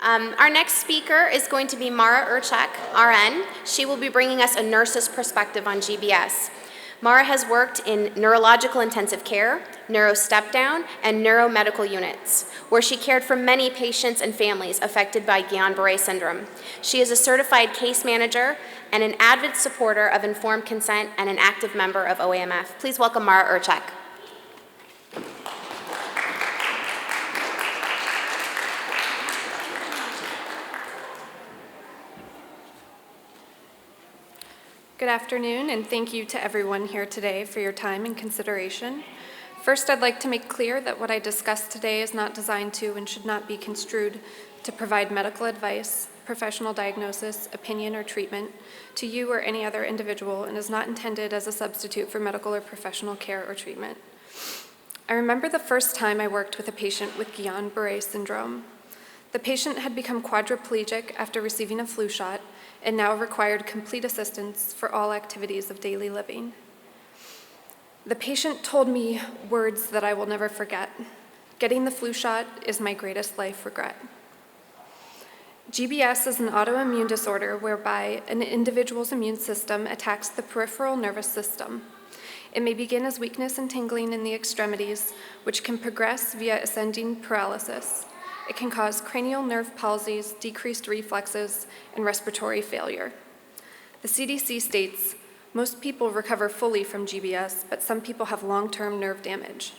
Our next speaker is going to be Maura Urchek, RN. She will be bringing us a nurse's perspective on GBS. Maura has worked in neurological intensive care, neuro step-down, and neuromedical units, where she cared for many patients and families affected by Guillain-Barre Syndrome. She is a certified case manager and an avid supporter of informed consent and an active member of OAMF. Please welcome Maura Urchek. Good afternoon, and thank you to everyone here today for your time and consideration. First, I'd like to make clear that what I discuss today is not designed to and should not be construed to provide medical advice, professional diagnosis, opinion, or treatment to you or any other individual, and is not intended as a substitute for medical or professional care or treatment. I remember the first time I worked with a patient with Guillain-Barre Syndrome. The patient had become quadriplegic after receiving a flu shot and now required complete assistance for all activities of daily living. The patient told me words that I will never forget. Getting the flu shot is my greatest life regret. GBS is an autoimmune disorder whereby an individual's immune system attacks the peripheral nervous system. It may begin as weakness and tingling in the extremities, which can progress via ascending paralysis. It can cause cranial nerve palsies, decreased reflexes, and respiratory failure. The CDC states, most people recover fully from GBS, but some people have long-term nerve damage.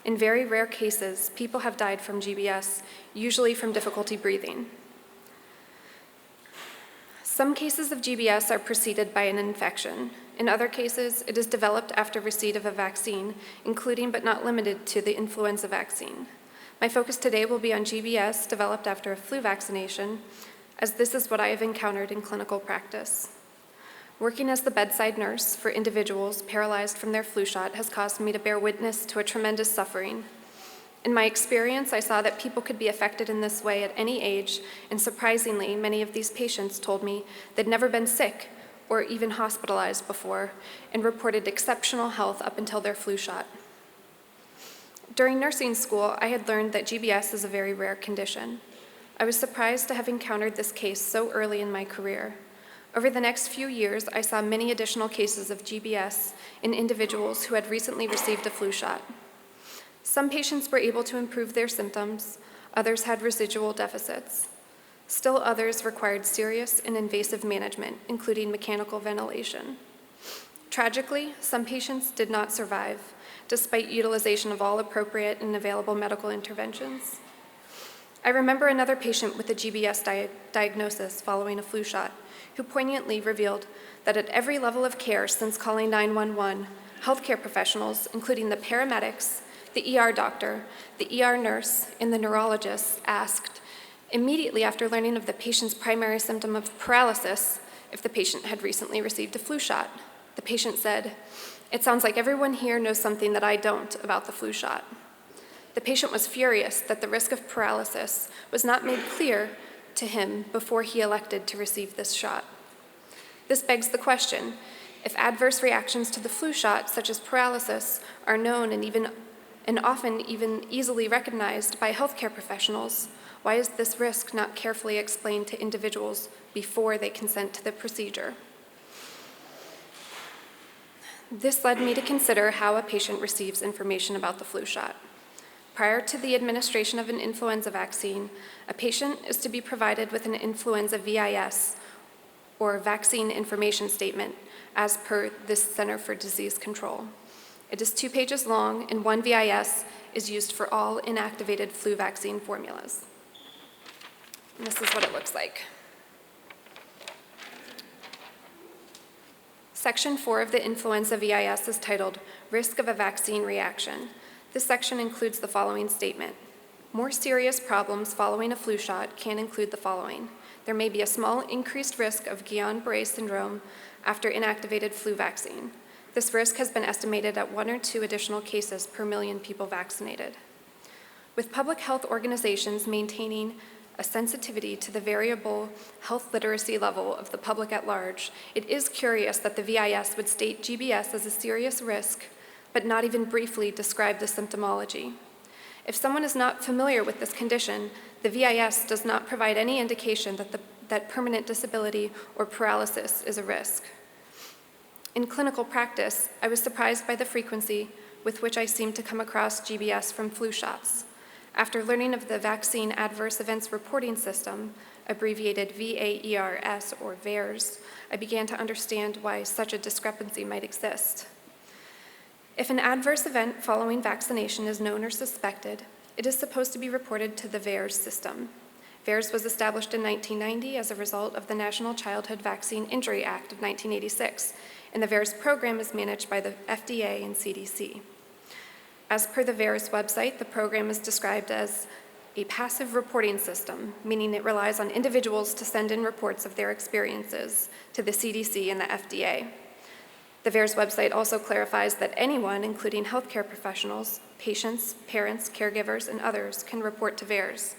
In very rare cases, people have died from GBS, usually from difficulty breathing. Some cases of GBS are preceded by an infection. In other cases, it is developed after receipt of a vaccine, including but not limited to the influenza vaccine. My focus today will be on GBS developed after a flu vaccination, as this is what I have encountered in clinical practice. Working as the bedside nurse for individuals paralyzed from their flu shot has caused me to bear witness to a tremendous suffering. In my experience, I saw that people could be affected in this way at any age, and surprisingly, many of these patients told me they'd never been sick or even hospitalized before and reported exceptional health up until their flu shot. During nursing school, I had learned that GBS is a very rare condition. I was surprised to have encountered this case so early in my career. Over the next few years, I saw many additional cases of GBS in individuals who had recently received a flu shot. Some patients were able to improve their symptoms, others had residual deficits. Still others required serious and invasive management, including mechanical ventilation. Tragically, some patients did not survive, despite utilization of all appropriate and available medical interventions. I remember another patient with a GBS diagnosis following a flu shot, who poignantly revealed that at every level of care since calling 911, healthcare professionals, including the paramedics, the ER doctor, the ER nurse, and the neurologist, asked, immediately after learning of the patient's primary symptom of paralysis, if the patient had recently received a flu shot. The patient said, "It sounds like everyone here knows something that I don't about the flu shot." The patient was furious that the risk of paralysis was not made clear to him before he elected to receive this shot. This begs the question, if adverse reactions to the flu shot, such as paralysis, are known and often even easily recognized by healthcare professionals, why is this risk not carefully explained to individuals before they consent to the procedure? This led me to consider how a patient receives information about the flu shot. Prior to the administration of an influenza vaccine, a patient is to be provided with an influenza VIS, or Vaccine Information Statement, as per the Center for Disease Control. It is 2 pages long, and 1 VIS is used for all inactivated flu vaccine formulas. And this is what it looks like. Section 4 of the influenza VIS is titled, Risk of a Vaccine Reaction. This section includes the following statement. More serious problems following a flu shot can include the following. There may be a small increased risk of Guillain-Barre Syndrome after inactivated flu vaccine. This risk has been estimated at 1 or 2 additional cases per million people vaccinated. With public health organizations maintaining a sensitivity to the variable health literacy level of the public at large, it is curious that the VIS would state GBS as a serious risk, but not even briefly describe the symptomology. If someone is not familiar with this condition, the VIS does not provide any indication that permanent disability or paralysis is a risk. In clinical practice, I was surprised by the frequency with which I seemed to come across GBS from flu shots. After learning of the Vaccine Adverse Events Reporting System, abbreviated VAERS or VAERS, I began to understand why such a discrepancy might exist. If an adverse event following vaccination is known or suspected, it is supposed to be reported to the VAERS system. VAERS was established in 1990 as a result of the National Childhood Vaccine Injury Act of 1986, and the VAERS program is managed by the FDA and CDC. As per the VAERS website, the program is described as a passive reporting system, meaning it relies on individuals to send in reports of their experiences to the CDC and the FDA. The VAERS website also clarifies that anyone, including healthcare professionals, patients, parents, caregivers, and others, can report to VAERS.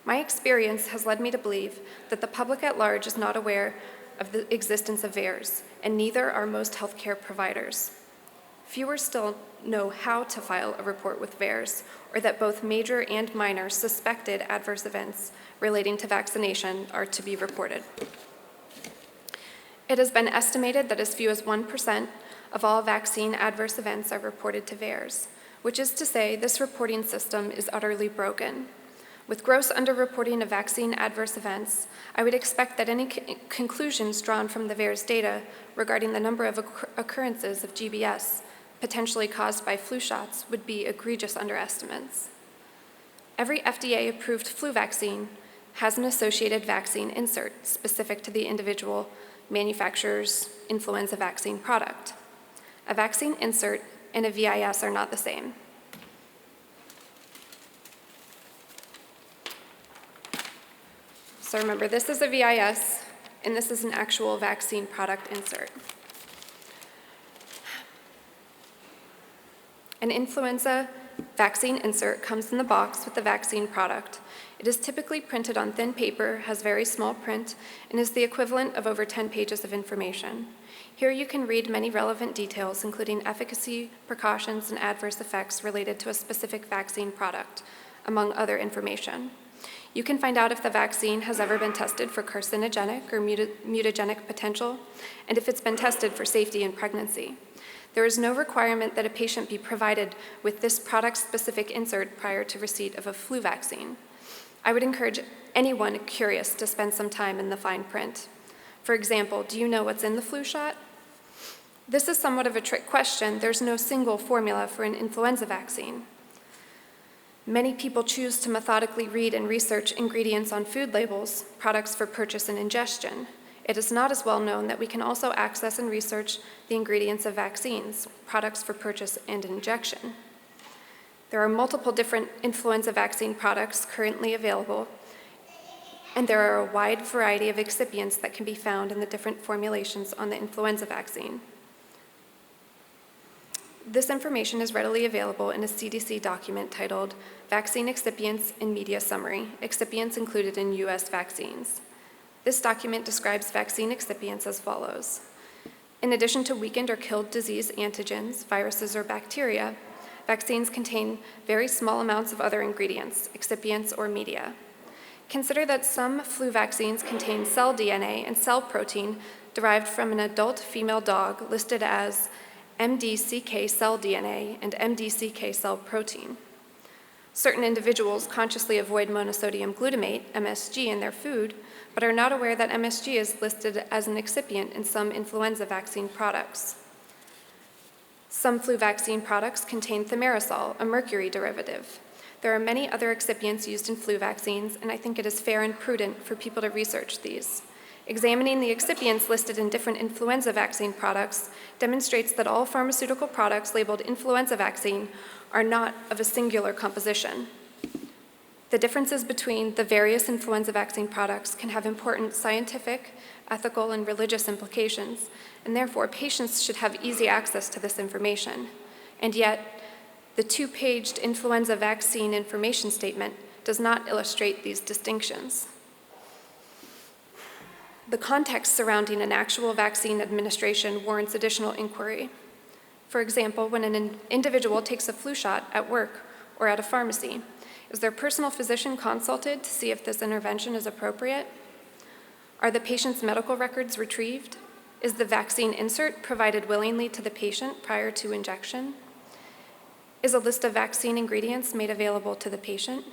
My experience has led me to believe that the public at large is not aware of the existence of VAERS, and neither are most healthcare providers. Fewer still know how to file a report with VAERS, or that both major and minor suspected adverse events relating to vaccination are to be reported. It has been estimated that as few as 1% of all vaccine adverse events are reported to VAERS, which is to say this reporting system is utterly broken. With gross underreporting of vaccine adverse events, I would expect that any conclusions drawn from the VAERS data regarding the number of occurrences of GBS potentially caused by flu shots would be egregious underestimates. Every FDA-approved flu vaccine has an associated vaccine insert specific to the individual manufacturer's influenza vaccine product. A vaccine insert and a VIS are not the same. So remember, this is a VIS, and this is an actual vaccine product insert. An influenza vaccine insert comes in the box with the vaccine product. It is typically printed on thin paper, has very small print, and is the equivalent of over 10 pages of information. Here you can read many relevant details, including efficacy, precautions, and adverse effects related to a specific vaccine product, among other information. You can find out if the vaccine has ever been tested for carcinogenic or mutagenic potential, and if it's been tested for safety in pregnancy. There is no requirement that a patient be provided with this product-specific insert prior to receipt of a flu vaccine. I would encourage anyone curious to spend some time in the fine print. For example, do you know what's in the flu shot? This is somewhat of a trick question. There's no single formula for an influenza vaccine. Many people choose to methodically read and research ingredients on food labels, products for purchase and ingestion. It is not as well known that we can also access and research the ingredients of vaccines, products for purchase and injection. There are multiple different influenza vaccine products currently available, and there are a wide variety of excipients that can be found in the different formulations on the influenza vaccine. This information is readily available in a CDC document titled Vaccine Excipients and Media Summary, Excipients Included in U.S. Vaccines. This document describes vaccine excipients as follows. In addition to weakened or killed disease antigens, viruses, or bacteria, vaccines contain very small amounts of other ingredients, excipients, or media. Consider that some flu vaccines contain cell DNA and cell protein derived from an adult female dog listed as MDCK cell DNA and MDCK cell protein. Certain individuals consciously avoid monosodium glutamate, MSG, in their food, but are not aware that MSG is listed as an excipient in some influenza vaccine products. Some flu vaccine products contain thimerosal, a mercury derivative. There are many other excipients used in flu vaccines, and I think it is fair and prudent for people to research these. Examining the excipients listed in different influenza vaccine products demonstrates that all pharmaceutical products labeled influenza vaccine are not of a singular composition. The differences between the various influenza vaccine products can have important scientific, ethical, and religious implications, and therefore patients should have easy access to this information. And yet, the two-paged influenza vaccine information statement does not illustrate these distinctions. The context surrounding an actual vaccine administration warrants additional inquiry. For example, when an individual takes a flu shot at work or at a pharmacy, Is their personal physician consulted to see if this intervention is appropriate? Are the patient's medical records retrieved? Is the vaccine insert provided willingly to the patient prior to injection? Is a list of vaccine ingredients made available to the patient?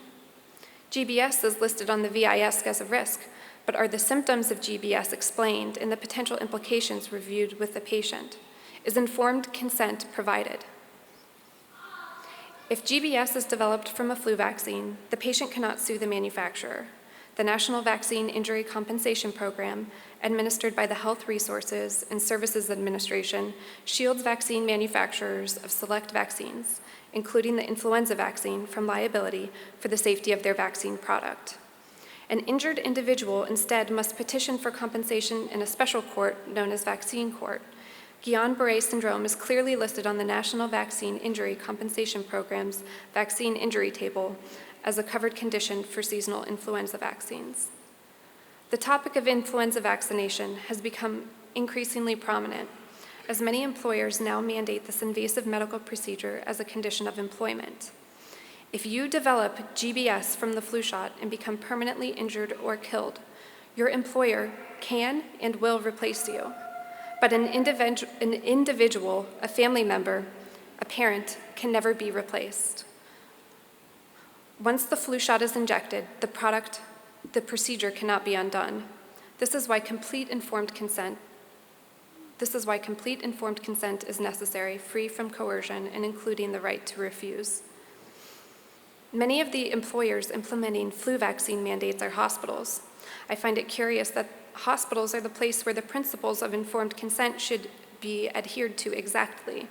GBS is listed on the VIS as a risk, but are the symptoms of GBS explained and the potential implications reviewed with the patient? Is informed consent provided? If GBS is developed from a flu vaccine, the patient cannot sue the manufacturer. The National Vaccine Injury Compensation Program, administered by the Health Resources and Services Administration, shields vaccine manufacturers of select vaccines, including the influenza vaccine, from liability for the safety of their vaccine product. An injured individual instead must petition for compensation in a special court known as vaccine court. Guillain-Barre Syndrome is clearly listed on the National Vaccine Injury Compensation Program's vaccine injury table as a covered condition for seasonal influenza vaccines. The topic of influenza vaccination has become increasingly prominent, as many employers now mandate this invasive medical procedure as a condition of employment. If you develop GBS from the flu shot and become permanently injured or killed, your employer can and will replace you. But an individual, a family member, a parent, can never be replaced. Once the flu shot is injected, the procedure cannot be undone. This is why complete informed consent is necessary, free from coercion and including the right to refuse. Many of the employers implementing flu vaccine mandates are hospitals. I find it curious that hospitals are the place where the principles of informed consent should be adhered to exactly,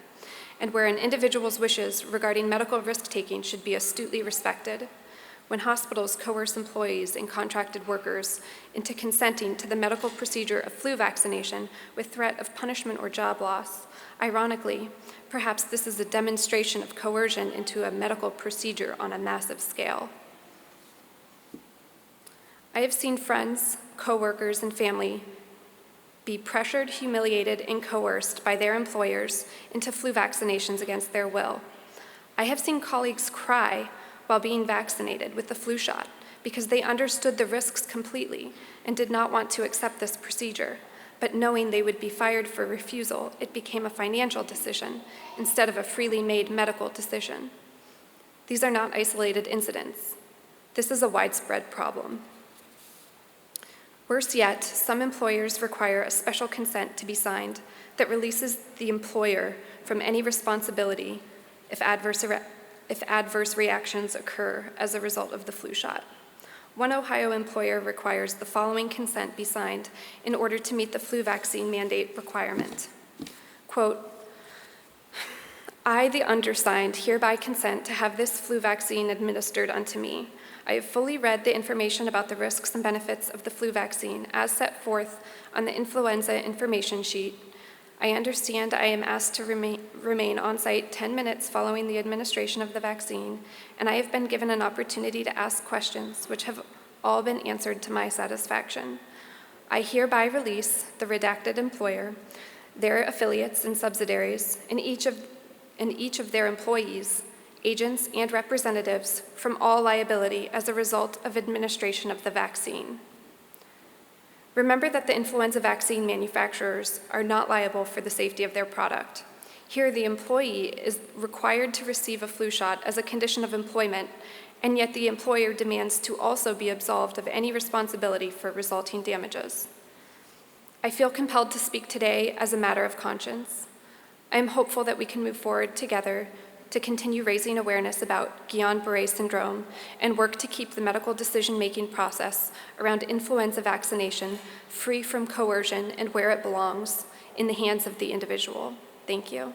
and where an individual's wishes regarding medical risk-taking should be astutely respected. When hospitals coerce employees and contracted workers into consenting to the medical procedure of flu vaccination with threat of punishment or job loss, ironically, perhaps this is a demonstration of coercion into a medical procedure on a massive scale. I have seen friends, coworkers, and family be pressured, humiliated, and coerced by their employers into flu vaccinations against their will. I have seen colleagues cry while being vaccinated with the flu shot because they understood the risks completely and did not want to accept this procedure, but knowing they would be fired for refusal, it became a financial decision instead of a freely made medical decision. These are not isolated incidents. This is a widespread problem. Worse yet, some employers require a special consent to be signed that releases the employer from any responsibility if adverse reactions occur as a result of the flu shot. One Ohio employer requires the following consent be signed in order to meet the flu vaccine mandate requirement. Quote, I, the undersigned, hereby consent to have this flu vaccine administered unto me. I have fully read the information about the risks and benefits of the flu vaccine as set forth on the influenza information sheet. I understand I am asked to remain on site 10 minutes following the administration of the vaccine, and I have been given an opportunity to ask questions which have all been answered to my satisfaction. I hereby release the redacted employer, their affiliates and subsidiaries, and each of their employees, agents, and representatives from all liability as a result of administration of the vaccine. Remember that the influenza vaccine manufacturers are not liable for the safety of their product. Here, the employee is required to receive a flu shot as a condition of employment, and yet the employer demands to also be absolved of any responsibility for resulting damages. I feel compelled to speak today as a matter of conscience. I am hopeful that we can move forward together to continue raising awareness about Guillain-Barre Syndrome and work to keep the medical decision-making process around influenza vaccination free from coercion and where it belongs, in the hands of the individual. Thank you.